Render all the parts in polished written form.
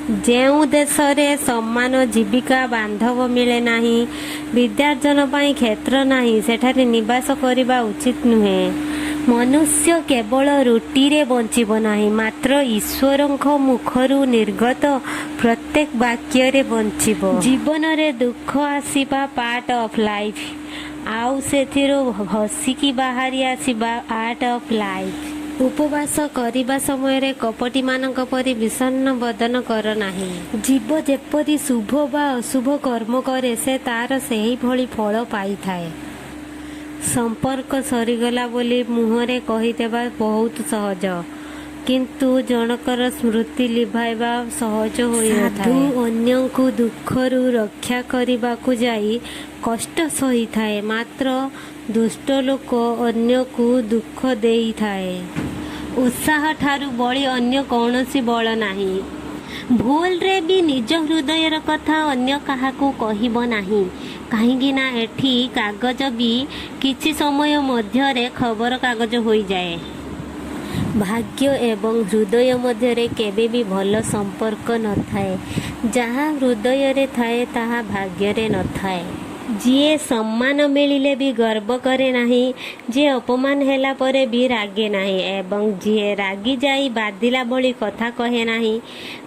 ଯେଉଁ ଦେଶରେ ସମାନ ଜୀବିକା ବାନ୍ଧବ ମିଳେ ନାହିଁ, ବିଦ୍ୟାର୍ଜନ ପାଇଁ କ୍ଷେତ୍ର ନାହିଁ, ସେଠାରେ ନିବାସ କରିବା ଉଚିତ ନୁହେଁ। ମନୁଷ୍ୟ କେବଳ ରୁଟିରେ ବଞ୍ଚିବ ନାହିଁ, ମାତ୍ର ଈଶ୍ୱରଙ୍କ ମୁଖରୁ ନିର୍ଗତ ପ୍ରତ୍ୟେକ ବାକ୍ୟରେ ବଞ୍ଚିବ। ଜୀବନରେ ଦୁଃଖ ଆସିବା ପାର୍ଟ ଅଫ୍ ଲାଇଫ୍, ଆଉ ସେଥିରୁ ହସିକି ବାହାରି ଆସିବା ଆର୍ଟ ଅଫ୍ ଲାଇଫ୍। ଉପବାସ କରିବା ସମୟରେ କପଟୀମାନଙ୍କ ପରି ବିଷଣ୍ଣ ବଦନ କର ନାହିଁ। ଜୀବ ଯେପରି ଶୁଭ ବା ଅଶୁଭ କର୍ମ କରେ, ସେ ତାର ସେହିଭଳି ଫଳ ପାଇଥାଏ। ସମ୍ପର୍କ ସରିଗଲା ବୋଲି ମୁହଁରେ କହିଦେବା ବହୁତ ସହଜ, କିନ୍ତୁ ଜଣକର ସ୍ମୃତି ଲିଭାଇବା ସହଜ ହୋଇନଥାଏ। ସାଧୁ ଅନ୍ୟଙ୍କୁ ଦୁଃଖରୁ ରକ୍ଷା କରିବାକୁ ଯାଇ କଷ୍ଟ ସହିଥାଏ, ମାତ୍ର ଦୁଷ୍ଟ ଲୋକ ଅନ୍ୟକୁ ଦୁଃଖ ଦେଇଥାଏ। ଉତ୍ସାହ ଠାରୁ ବଳି ଅନ୍ୟ କୌଣସି ବଳ ନାହିଁ। ଭୁଲରେ ବି ନିଜ ହୃଦୟର କଥା ଅନ୍ୟ କାହାକୁ କହିବ ନାହିଁ, କାହିଁକି ନା ଏଠି କାଗଜ ବି କିଛି ସମୟ ମଧ୍ୟରେ ଖବରକାଗଜ ହୋଇଯାଏ। ଭାଗ୍ୟ ଏବଂ ହୃଦୟ ମଧ୍ୟରେ କେବେ ବି ଭଲ ସମ୍ପର୍କ ନଥାଏ। ଯାହା ହୃଦୟରେ ଥାଏ ତାହା ଭାଗ୍ୟରେ ନଥାଏ। ଯିଏ ସମ୍ମାନ ମିଳିଲେ ବି ଗର୍ବ କରେ ନାହିଁ, ଯିଏ ଅପମାନ ହେଲା ପରେ ବି ରାଗେ ନାହିଁ ଏବଂ ଯିଏ ରାଗିଯାଇ ବାଧିଲା ଭଳି କଥା କହେ ନାହିଁ,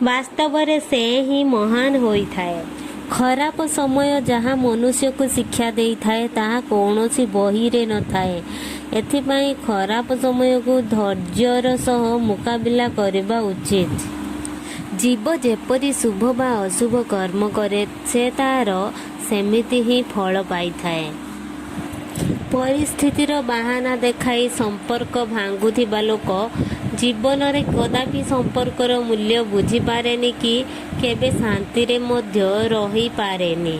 ବାସ୍ତବରେ ସେ ହିଁ ମହାନ ହୋଇଥାଏ। ଖରାପ ସମୟ ଯାହା ମନୁଷ୍ୟକୁ ଶିକ୍ଷା ଦେଇଥାଏ, ତାହା କୌଣସି ବହିରେ ନଥାଏ। ଏଥିପାଇଁ ଖରାପ ସମୟକୁ ଧୈର୍ଯ୍ୟର ସହ ମୁକାବିଲା କରିବା ଉଚିତ। ଜୀବ ଯେପରି ଶୁଭ ବା ଅଶୁଭ କର୍ମ କରେ, ସେ ତାର ସେମିତି ହିଁ ଫଳ ପାଇଥାଏ। ପରିସ୍ଥିତିର ବାହାନା ଦେଖାଇ ସମ୍ପର୍କ ଭାଙ୍ଗୁଥିବା ଲୋକ ଜୀବନରେ କଦାପି ସମ୍ପର୍କର ମୂଲ୍ୟ ବୁଝିପାରେନି କି କେବେ ଶାନ୍ତିରେ ମଧ୍ୟ ରହିପାରେନି।